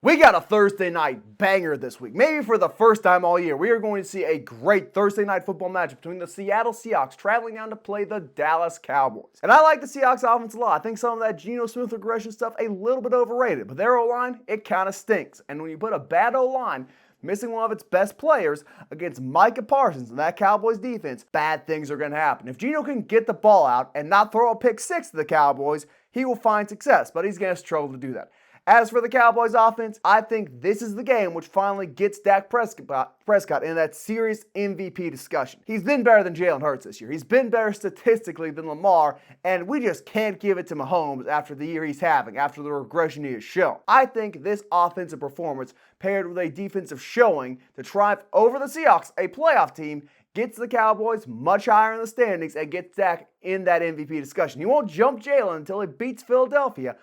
We got a Thursday night banger this week. Maybe for the first time all year, we are going to see a great Thursday night football match between the Seattle Seahawks traveling down to play the Dallas Cowboys. And I like the Seahawks offense a lot. I think some of that Geno Smith regression stuff a little bit overrated, but their O-line, it kind of stinks. And when you put a bad O-line missing one of its best players against Micah Parsons and that Cowboys defense, bad things are going to happen. If Geno can get the ball out and not throw a pick six to the Cowboys, he will find success, but he's going to struggle to do that. As for the Cowboys offense, I think this is the game which finally gets Dak Prescott in that serious MVP discussion. He's been better than Jalen Hurts this year. He's been better statistically than Lamar, and we just can't give it to Mahomes after the year he's having, after the regression he has shown. I think this offensive performance, paired with a defensive showing to triumph over the Seahawks, a playoff team, gets the Cowboys much higher in the standings and gets Dak in that MVP discussion. He won't jump Jalen until he beats Philadelphia,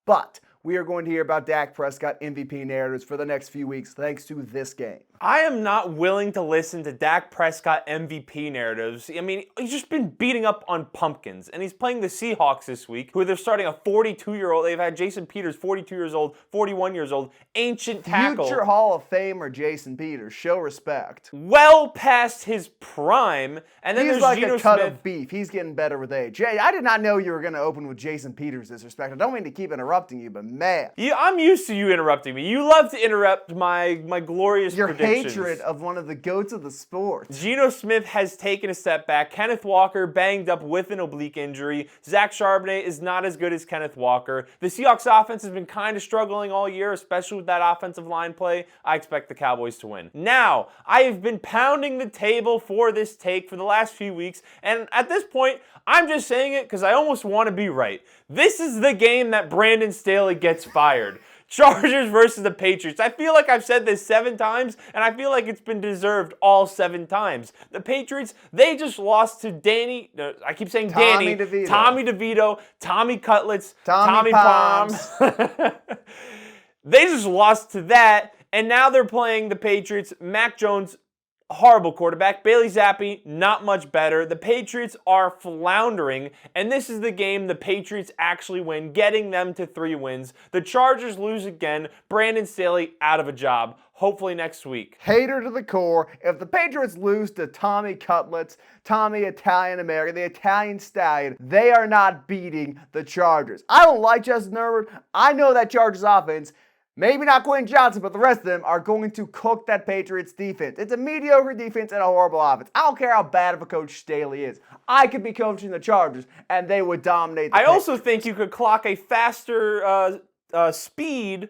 but we are going to hear about Dak Prescott MVP narratives for the next few weeks thanks to this game. I am not willing to listen to Dak Prescott MVP narratives. I mean, he's just been beating up on pumpkins, and he's playing the Seahawks this week, who they're starting a 42-year-old. They've had Jason Peters, 42 years old, 41 years old, ancient tackle. Future Hall of Famer Jason Peters, show respect. Well past his prime, and then he's there's like Geno a cut Smith. Of beef. He's getting better with age. Jay, I did not know you were going to open with Jason Peters disrespect. I don't mean to keep interrupting you, but man. Yeah, I'm used to you interrupting me. You love to interrupt my glorious predictions. Your hatred of one of the goats of the sport. Geno Smith has taken a step back. Kenneth Walker banged up with an oblique injury. Zach Charbonnet is not as good as Kenneth Walker. The Seahawks offense has been kind of struggling all year, especially with that offensive line play. I expect the Cowboys to win. Now, I have been pounding the table for this take for the last few weeks, and at this point, I'm just saying it because I almost want to be right. This is the game that Brandon Staley gets fired. Chargers versus the Patriots. I feel like I've said this 7 times, and I feel like it's been deserved all 7 times. The Patriots, they just lost to Tommy DeVito, Tommy Cutlets, Tommy Palms. They just lost to that, and now they're playing the Patriots. Mac Jones, horrible quarterback. Bailey Zappi, not much better. The Patriots are floundering, and this is the game the Patriots actually win, getting them to 3 wins. The Chargers lose again. Brandon Staley out of a job. Hopefully next week. Hater to the core. If the Patriots lose to Tommy Cutlets, Tommy Italian American, the Italian Stallion, they are not beating the Chargers. I don't like Justin Herbert. I know that Chargers offense, maybe not Quentin Johnson, but the rest of them are going to cook that Patriots defense. It's a mediocre defense and a horrible offense. I don't care how bad of a coach Staley is. I could be coaching the Chargers, and they would dominate the Patriots. Also think you could clock a faster speed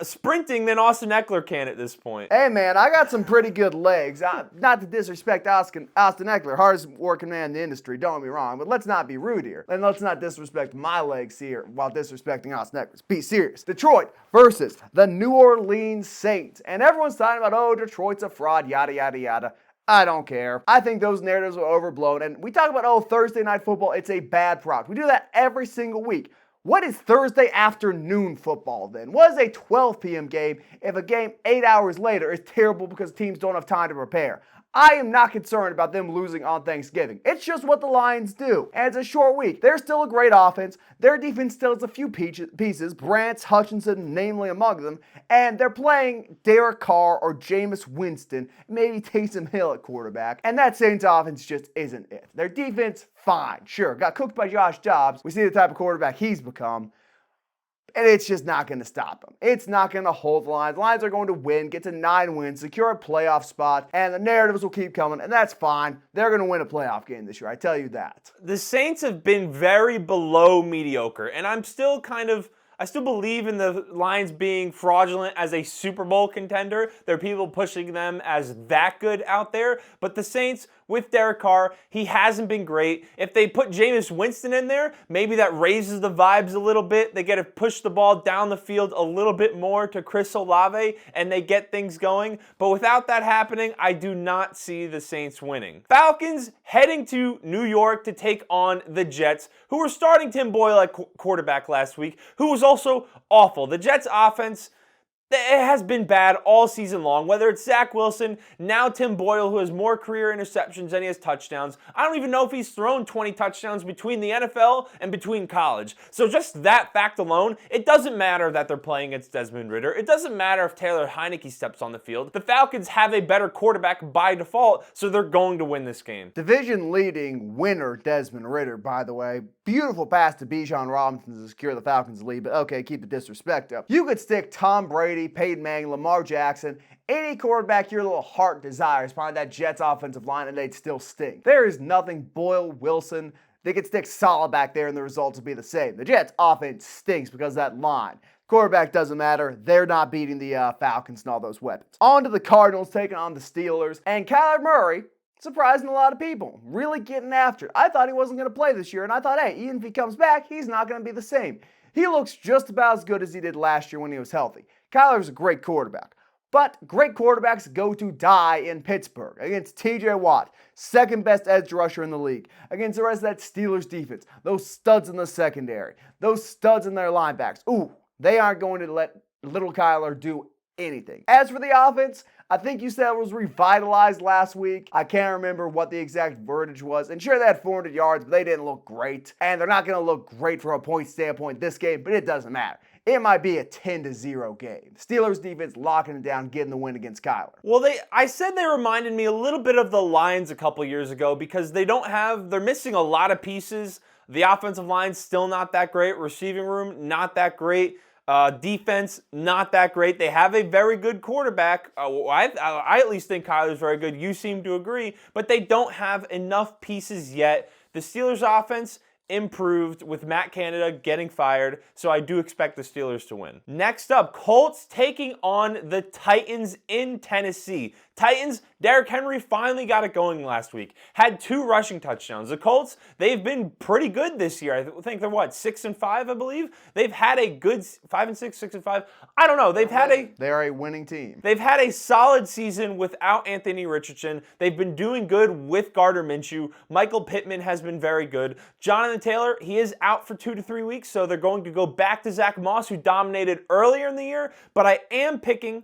sprinting than Austin Eckler can at this point. Hey, man, I got some pretty good legs. Not to disrespect Austin Eckler, hardest working man in the industry, don't get me wrong, but let's not be rude here. And let's not disrespect my legs here while disrespecting Austin Eckler. Be serious. Detroit versus the New Orleans Saints. And everyone's talking about, oh, Detroit's a fraud, yada, yada, yada. I don't care. I think those narratives are overblown. And we talk about, oh, Thursday night football, it's a bad product. We do that every single week. What is Thursday afternoon football then? What is a 12 p.m. game if a game 8 hours later is terrible because teams don't have time to prepare? I am not concerned about them losing on Thanksgiving. It's just what the Lions do. And it's a short week. They're still a great offense. Their defense still has a few pieces, Brant, Hutchinson, namely among them. And they're playing Derek Carr or Jameis Winston, maybe Taysom Hill at quarterback. And that Saints offense just isn't it. Their defense, fine. Sure, got cooked by Josh Dobbs. We see the type of quarterback he's become. And it's just not going to stop them. It's not going to hold the Lions. The Lions are going to win, get to 9 wins, secure a playoff spot, and the narratives will keep coming, and that's fine. They're going to win a playoff game this year, I tell you that. The Saints have been very below mediocre, and I still believe in the Lions being fraudulent as a Super Bowl contender. There are people pushing them as that good out there, but the Saints, with Derek Carr, he hasn't been great. If they put Jameis Winston in there, maybe that raises the vibes a little bit. They get to push the ball down the field a little bit more to Chris Olave, and they get things going. But without that happening, I do not see the Saints winning. Falcons heading to New York to take on the Jets, who were starting Tim Boyle at quarterback last week, who was also awful. The Jets offense, It has been bad all season long, whether it's Zach Wilson, now Tim Boyle, who has more career interceptions than he has touchdowns. I don't even know if he's thrown 20 touchdowns between the NFL and between college. So just that fact alone, it doesn't matter that they're playing against Desmond Ridder. It doesn't matter if Taylor Heineke steps on the field. The Falcons have a better quarterback by default, so they're going to win this game. Division-leading winner Desmond Ridder, by the way. Beautiful pass to Bijan Robinson to secure the Falcons' lead, but okay, keep the disrespect up. You could stick Tom Brady, Peyton Manning, Lamar Jackson, any quarterback your little heart desires behind that Jets offensive line, and they'd still stink. There is nothing Boyle, Wilson. They could stick solid back there and the results would be the same. The Jets offense stinks because of that line. Quarterback doesn't matter. They're not beating the Falcons and all those weapons. On to the Cardinals taking on the Steelers. And Kyler Murray, surprising a lot of people, really getting after it. I thought he wasn't going to play this year, and I thought, hey, even if he comes back, he's not going to be the same. He looks just about as good as he did last year when he was healthy. Kyler's a great quarterback. But great quarterbacks go to die in Pittsburgh against TJ Watt, second best edge rusher in the league, against the rest of that Steelers defense, those studs in the secondary, those studs in their linebackers. Ooh, they aren't going to let little Kyler do anything. As for the offense, I think you said it was revitalized last week. I can't remember what the exact verbiage was. And sure, they had 400 yards, but they didn't look great. And they're not going to look great from a point standpoint this game, but it doesn't matter. It might be a 10-0 game. Steelers defense locking it down, getting the win against Kyler. Well, I said they reminded me a little bit of the Lions a couple years ago because they're missing a lot of pieces. The offensive line's still not that great. Receiving room, not that great. Defense, not that great. They have a very good quarterback. I at least think Kyler's very good. You seem to agree. But they don't have enough pieces yet. The Steelers' offense improved with Matt Canada getting fired, so I do expect the Steelers to win. Next up, Colts taking on the Titans in Tennessee. Titans, Derrick Henry finally got it going last week. Had 2 rushing touchdowns. The Colts, they've been pretty good this year. I think they're 6-5, I believe. They've had a good 5-6, 6-5. I don't know. They're a winning team. They've had a solid season without Anthony Richardson. They've been doing good with Gardner Minshew. Michael Pittman has been very good. Jonathan Taylor, he is out for 2 to 3 weeks, so they're going to go back to Zach Moss, who dominated earlier in the year. But I am picking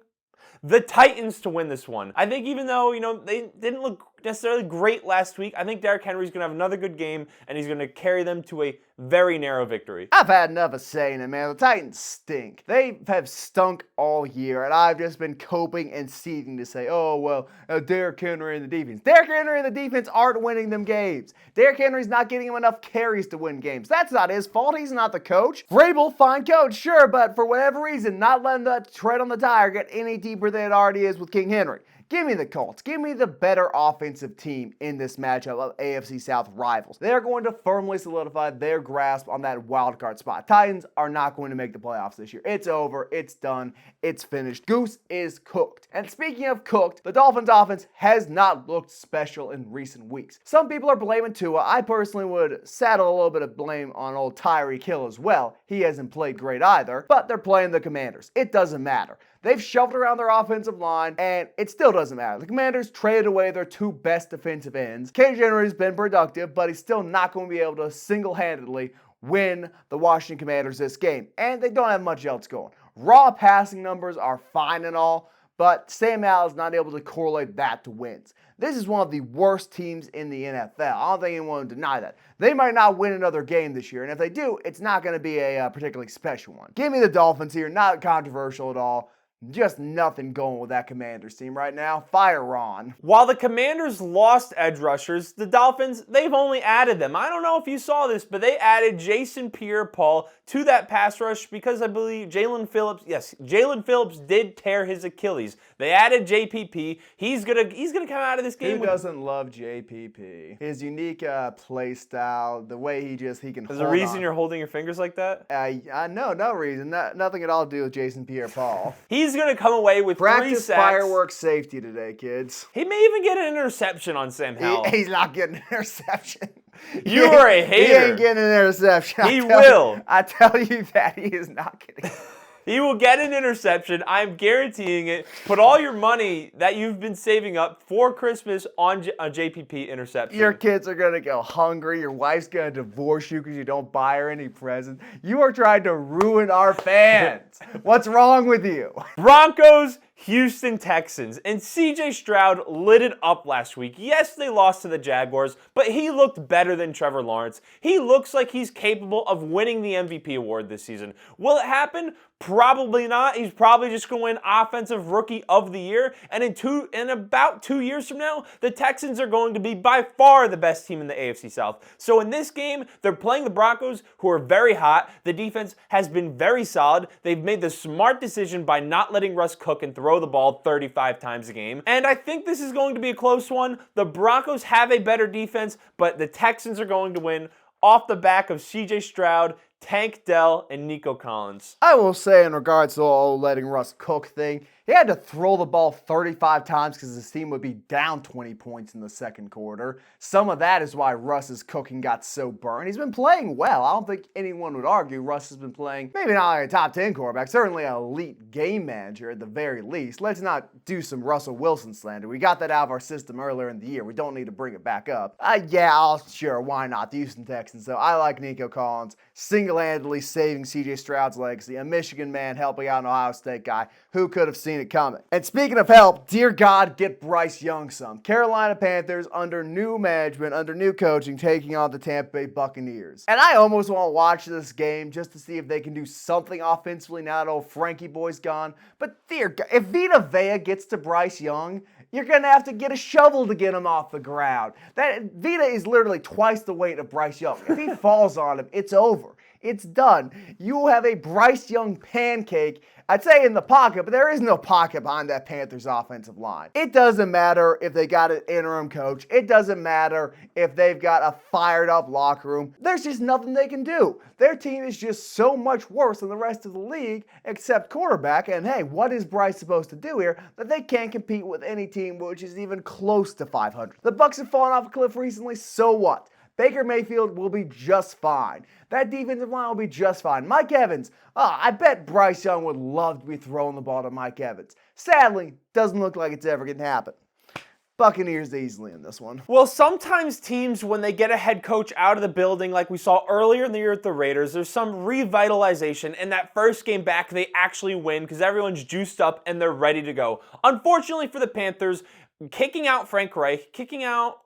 the Titans to win this one. I think even though, they didn't look necessarily great last week, I think Derrick Henry's going to have another good game, and he's going to carry them to a very narrow victory. I've had enough of saying it, man. The Titans stink. They have stunk all year, and I've just been coping and seething to say, Derrick Henry and the defense. Derrick Henry and the defense aren't winning them games. Derrick Henry's not getting him enough carries to win games. That's not his fault. He's not the coach. Vrabel, fine coach, sure, but for whatever reason, not letting that tread on the tire get any deeper than it already is with King Henry. Give me the Colts. Give me the better offensive team in this matchup of AFC South rivals. They're going to firmly solidify their grasp on that wild card spot. Titans are not going to make the playoffs this year. It's over. It's done. It's finished. Goose is cooked. And speaking of cooked, the Dolphins offense has not looked special in recent weeks. Some people are blaming Tua. I personally would saddle a little bit of blame on old Tyreek Hill as well. He hasn't played great either, but they're playing the Commanders. It doesn't matter. They've shuffled around their offensive line, and it still doesn't matter. The Commanders traded away their 2 best defensive ends. KJ Henry's been productive, but he's still not going to be able to single-handedly win the Washington Commanders this game, and they don't have much else going. Raw passing numbers are fine and all, but Sam Howell's not able to correlate that to wins. This is one of the worst teams in the NFL. I don't think anyone will deny that. They might not win another game this year, and if they do, it's not going to be a particularly special one. Give me the Dolphins here, not controversial at all. Just nothing going with that Commanders team right now. Fire Ron. While the Commanders lost edge rushers, the Dolphins, they've only added them. I don't know if you saw this, but they added Jason Pierre-Paul to that pass rush because I believe Jalen Phillips did tear his Achilles. They added JPP. He's gonna come out of this game. Who doesn't love JPP? His unique play style, the way he can There's hold on. There's a reason you're holding your fingers like that? No reason. Nothing at all to do with Jason Pierre-Paul. He's going to come away with 3 sacks. Practice fireworks safety today, kids. He may even get an interception on Sam Howell. He's not getting an interception. You are a hater. He ain't getting an interception. He will. I tell you that he is not getting it. He will get an interception. I'm guaranteeing it. Put all your money that you've been saving up for Christmas on a JPP interception. Your kids are going to go hungry. Your wife's going to divorce you because you don't buy her any presents. You are trying to ruin our fans. What's wrong with you? Broncos, Houston Texans, and CJ Stroud lit it up last week. Yes, they lost to the Jaguars, but he looked better than Trevor Lawrence. He looks like he's capable of winning the MVP award this season. Will it happen? Probably not. He's probably just going to win Offensive Rookie of the Year. And in about 2 years from now, the Texans are going to be by far the best team in the AFC South. So in this game, they're playing the Broncos, who are very hot. The defense has been very solid. They've made the smart decision by not letting Russ cook and throw the ball 35 times a game. And I think this is going to be a close one. The Broncos have a better defense, but the Texans are going to win off the back of CJ Stroud, Tank Dell, and Nico Collins. I will say in regards to the whole letting Russ cook thing, he had to throw the ball 35 times because his team would be down 20 points in the second quarter. Some of that is why Russ's cooking got so burned. He's been playing well. I don't think anyone would argue Russ has been playing maybe not like a top 10 quarterback, certainly an elite game manager at the very least. Let's not do some Russell Wilson slander. We got that out of our system earlier in the year. We don't need to bring it back up. Sure, why not? The Houston Texans. So I like Nico Collins single-handedly saving CJ Stroud's legacy, a Michigan man helping out an Ohio State guy. Who could have seen it coming? And speaking of help, dear God, get Bryce Young some. Carolina Panthers under new management, under new coaching, taking on the Tampa Bay Buccaneers. And I almost want to watch this game just to see if they can do something offensively now that old Frankie boy's gone. But dear God, if Vita Vea gets to Bryce Young, you're going to have to get a shovel to get him off the ground. That Vita is literally twice the weight of Bryce Young. If he falls on him, it's over. It's done. You will have a Bryce Young pancake, I'd say in the pocket, but there is no pocket behind that Panthers offensive line. It doesn't matter if they got an interim coach. It doesn't matter if they've got a fired up locker room. There's just nothing they can do. Their team is just so much worse than the rest of the league, except quarterback. And hey, what is Bryce supposed to do here that they can't compete with any team which is even close to 500? The Bucs have fallen off a cliff recently, so what? Baker Mayfield will be just fine. That defensive line will be just fine. Mike Evans, I bet Bryce Young would love to be throwing the ball to Mike Evans. Sadly, doesn't look like it's ever going to happen. Buccaneers easily in this one. Well, sometimes teams, when they get a head coach out of the building, like we saw earlier in the year with the Raiders, there's some revitalization, and that first game back, they actually win because everyone's juiced up and they're ready to go. Unfortunately for the Panthers, kicking out Frank Reich,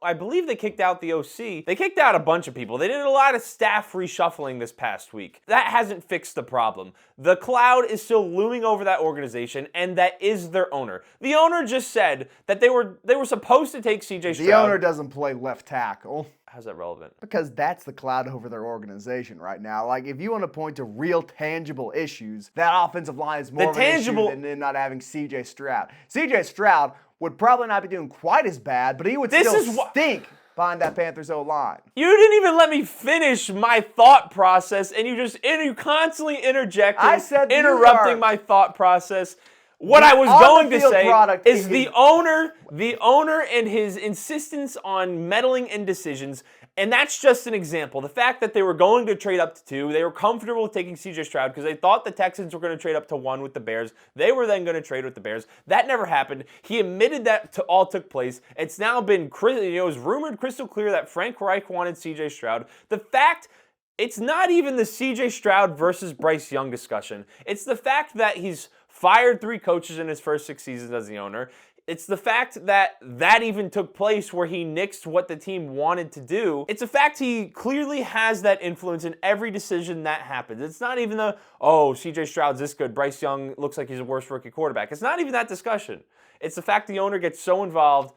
I believe they kicked out the OC. They kicked out a bunch of people. They did a lot of staff reshuffling this past week. That hasn't fixed the problem. The cloud is still looming over that organization, and that is their owner. The owner just said that they were supposed to take CJ Stroud. The owner doesn't play left tackle. How's that relevant? Because that's the cloud over their organization right now. Like, if you want to point to real tangible issues, that offensive line is more of an issue than not having CJ Stroud. CJ Stroud would probably not be doing quite as bad, but he would still stink behind that Panthers O-line. You didn't even let me finish my thought process, and you constantly interjecting, interrupting my thought process. What I was going to say is the owner and his insistence on meddling in decisions, and that's just an example. The fact that they were going to trade up to 2, they were comfortable with taking CJ Stroud because they thought the Texans were going to trade up to 1 with the Bears. They were then going to trade with the Bears. That never happened. He admitted that all took place. It's now been, it was rumored crystal clear that Frank Reich wanted CJ Stroud. The fact, it's not even the CJ Stroud versus Bryce Young discussion. It's the fact that he's fired 3 coaches in his first 6 seasons as the owner. It's the fact that even took place where he nixed what the team wanted to do. It's a fact he clearly has that influence in every decision that happens. It's not even CJ Stroud's this good, Bryce Young looks like he's a worse rookie quarterback. It's not even that discussion. It's the fact the owner gets so involved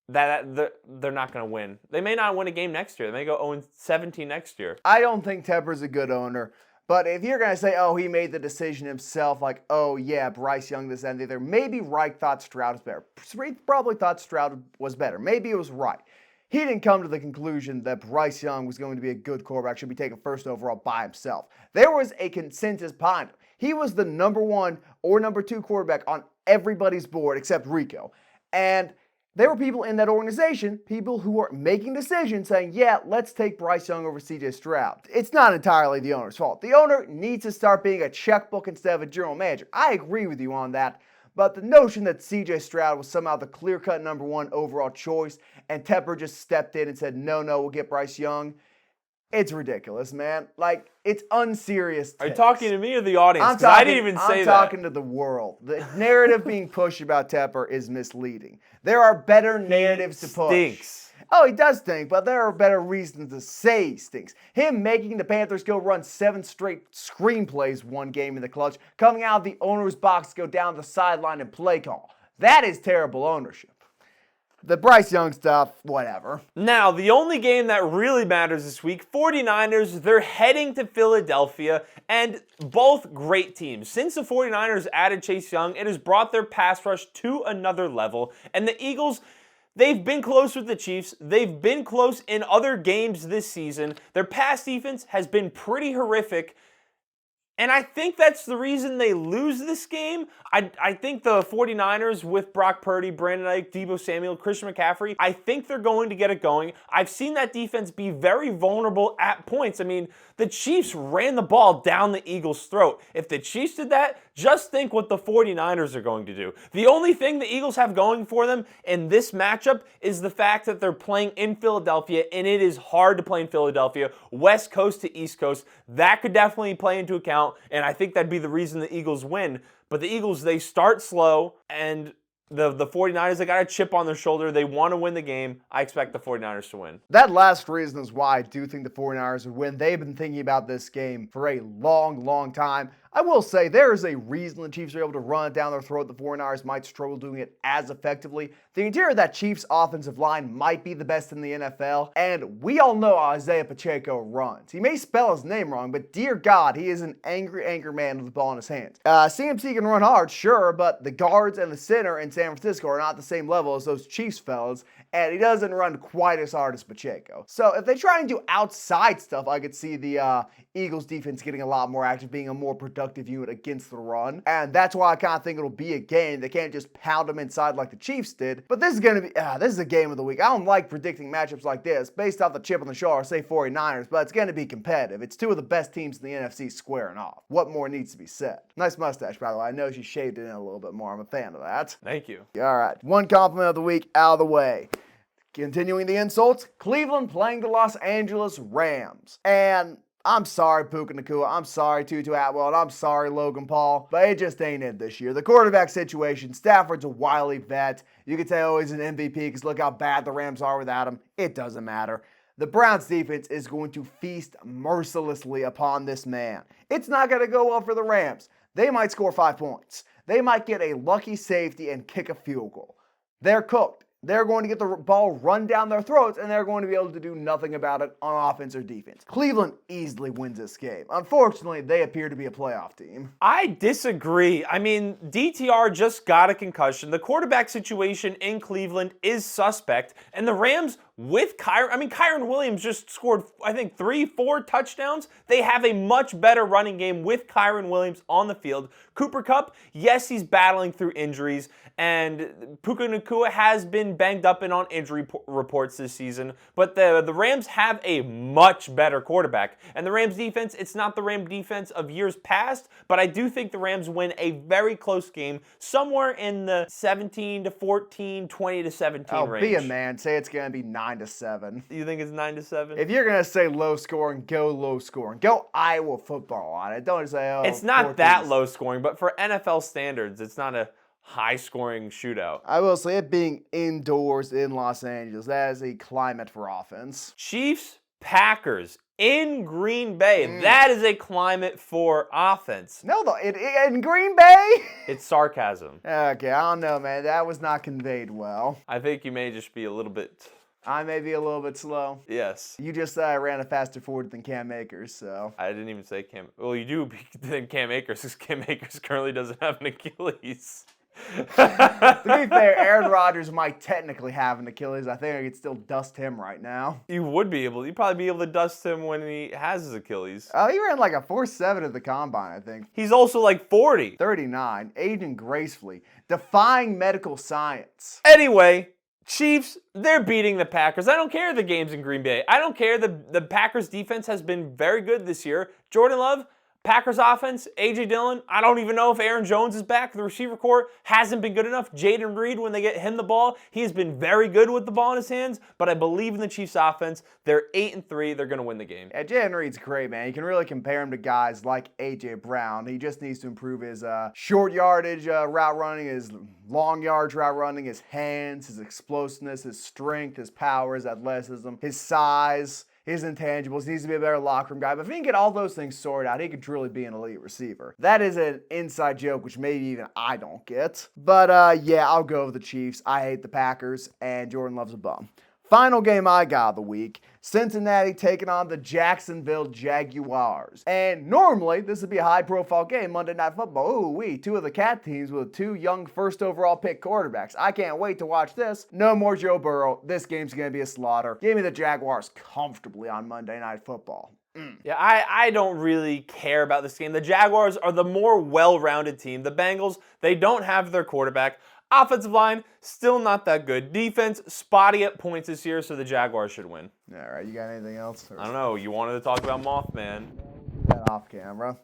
that they're not going to win. They may not win a game next year. They may go 0-17 next year. I don't think Tepper's a good owner. But if you're going to say, he made the decision himself, like, Bryce Young, this and the other, maybe Reich thought Stroud was better. Reich probably thought Stroud was better. Maybe it was right. He didn't come to the conclusion that Bryce Young was going to be a good quarterback, should be taken first overall by himself. There was a consensus behind him. He was the number 1 or number 2 quarterback on everybody's board except Rico. And There were people in that organization, people who were making decisions saying, yeah, let's take Bryce Young over CJ Stroud. It's not entirely the owner's fault. The owner needs to start being a checkbook instead of a general manager. I agree with you on that. But the notion that CJ Stroud was somehow the clear-cut number one overall choice and Tepper just stepped in and said, no, we'll get Bryce Young, it's ridiculous, man. Like, it's unserious takes. Are you talking to me or the audience? Because I didn't even say that. I'm talking to the world. The narrative being pushed about Tepper is misleading. There are better narratives to push. Stinks. Oh, he does stink, but there are better reasons to say he stinks. Him making the Panthers go run 7 straight screenplays one game in the clutch, coming out of the owner's box to go down the sideline and play call. That is terrible ownership. The Bryce Young stuff, whatever. Now, the only game that really matters this week, 49ers, they're heading to Philadelphia, and both great teams. Since the 49ers added Chase Young, it has brought their pass rush to another level, and the Eagles, they've been close with the Chiefs. They've been close in other games this season. Their pass defense has been pretty horrific, and I think that's the reason they lose this game. I think the 49ers with Brock Purdy, Brandon Ayuk, Deebo Samuel, Christian McCaffrey, I think they're going to get it going. I've seen that defense be very vulnerable at points. I mean, the Chiefs ran the ball down the Eagles' throat. If the Chiefs did that, just think what the 49ers are going to do. The only thing the Eagles have going for them in this matchup is the fact that they're playing in Philadelphia, and it is hard to play in Philadelphia, West Coast to East Coast. That could definitely play into account, and I think that'd be the reason the Eagles win. But the Eagles, they start slow, and the 49ers, they got a chip on their shoulder. They want to win the game. I expect the 49ers to win. That last reason is why I do think the 49ers would win. They've been thinking about this game for a long time. I will say there is a reason the Chiefs are able to run it down their throat. The 49ers might struggle doing it as effectively. The interior of that Chiefs offensive line might be the best in the NFL, and we all know how Isaiah Pacheco runs. He may spell his name wrong, but dear God, he is an angry man with the ball in his hands. CMC can run hard, sure, but the guards and the center in San Francisco are not the same level as those Chiefs fellas, and he doesn't run quite as hard as Pacheco. So if they try and do outside stuff, I could see the Eagles defense getting a lot more active, being a more productive unit against the run. And that's why I kind of think it'll be a game. They can't just pound them inside like the Chiefs did. But this is going to be, this is a game of the week. I don't like predicting matchups like this based off the chip on the shoulder, say 49ers, but it's going to be competitive. It's two of the best teams in the NFC squaring off. What more needs to be said? Nice mustache, by the way. I know she shaved it in a little bit more. I'm a fan of that. Thank you. All right. One compliment of the week out of the way. Continuing the insults, Cleveland playing the Los Angeles Rams. And I'm sorry, Puka Nacua. I'm sorry, Tutu Atwell. And I'm sorry, Logan Paul. But it just ain't it this year. The quarterback situation, Stafford's a wily vet. You could say, oh, he's an MVP because look how bad the Rams are without him. It doesn't matter. The Browns defense is going to feast mercilessly upon this man. It's not going to go well for the Rams. They might score 5 points. They might get a lucky safety and kick a field goal. They're cooked. They're going to get the ball run down their throats, and they're going to be able to do nothing about it on offense or defense. Cleveland easily wins this game. Unfortunately, they appear to be a playoff team. I disagree. I mean, DTR just got a concussion. The quarterback situation in Cleveland is suspect, and the Rams with Kyren Williams just scored, I think, 3-4 touchdowns. They have a much better running game with Kyren Williams on the field. Cooper Kupp, yes, he's battling through injuries, and Puka Nacua has been banged up and on injury reports this season, but the Rams have a much better quarterback. And the Rams defense, it's not the Rams defense of years past, but I do think the Rams win a very close game, somewhere in the 17-14, 20-17 range. Be a man. Say it's going to be 9-7. You think it's 9-7? If you're going to say low scoring, go low scoring. Go Iowa football on it. Don't say, oh, it's not that low scoring, but for NFL standards, it's not a high-scoring shootout. I will say it being indoors in Los Angeles, that is a climate for offense. Chiefs, Packers in Green Bay. That is a climate for offense. No, though, in Green Bay? It's sarcasm. Okay, I don't know, man. That was not conveyed well. I think you may just be a little bit... I may be a little bit slow. Yes. You just ran a faster forward than Cam Akers, so. I didn't even say Cam. Well, you do than Cam Akers, because Cam Akers currently doesn't have an Achilles. To be fair, Aaron Rodgers might technically have an Achilles. I think I could still dust him right now. You would be able. You'd probably be able to dust him when he has his Achilles. Oh, he ran like a 4.7 at the combine, I think. He's also like 40. 39, aging gracefully, defying medical science. Anyway, Chiefs, they're beating the Packers. I don't care the game's in Green Bay. I don't care. The Packers defense has been very good this year. Jordan Love, Packers offense, A.J. Dillon, I don't even know if Aaron Jones is back. The receiver corps hasn't been good enough. Jaden Reed, when they get him the ball, he has been very good with the ball in his hands, but I believe in the Chiefs offense. They're 8-3. They're going to win the game. Yeah, Jaden Reed's great, man. You can really compare him to guys like A.J. Brown. He just needs to improve his short yardage route running, his long yards route running, his hands, his explosiveness, his strength, his power, his athleticism, his size, his intangibles. He needs to be a better locker room guy. But if he can get all those things sorted out, he could truly be an elite receiver. That is an inside joke, which maybe even I don't get. But yeah, I'll go with the Chiefs. I hate the Packers, and Jordan Love's a bum. Final game I got of the week, Cincinnati taking on the Jacksonville Jaguars. And normally, this would be a high-profile game, Monday Night Football. Ooh-wee, two of the cat teams with two young first overall pick quarterbacks. I can't wait to watch this. No more Joe Burrow. This game's going to be a slaughter. Give me the Jaguars comfortably on Monday Night Football. Yeah, I don't really care about this game. The Jaguars are the more well-rounded team. The Bengals, they don't have their quarterback. Offensive line, still not that good. Defense, spotty at points this year, so the Jaguars should win. All right, you got anything else? I don't know. You wanted to talk about Mothman. That off camera.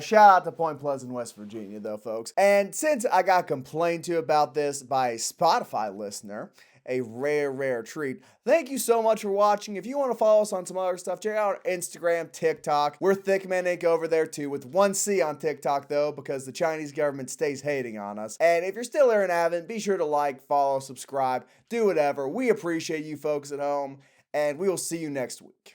Shout out to Point Pleasant, West Virginia, though, folks. And since I got complained to about this by a Spotify listener, a rare treat. Thank you so much for watching. If you want to follow us on some other stuff, check out our Instagram, TikTok. We're Thicc Inc. over there too, with one C on TikTok though, because the Chinese government stays hating on us. And if you're still here and haven't, be sure to like, follow, subscribe, do whatever. We appreciate you folks at home, and we will see you next week.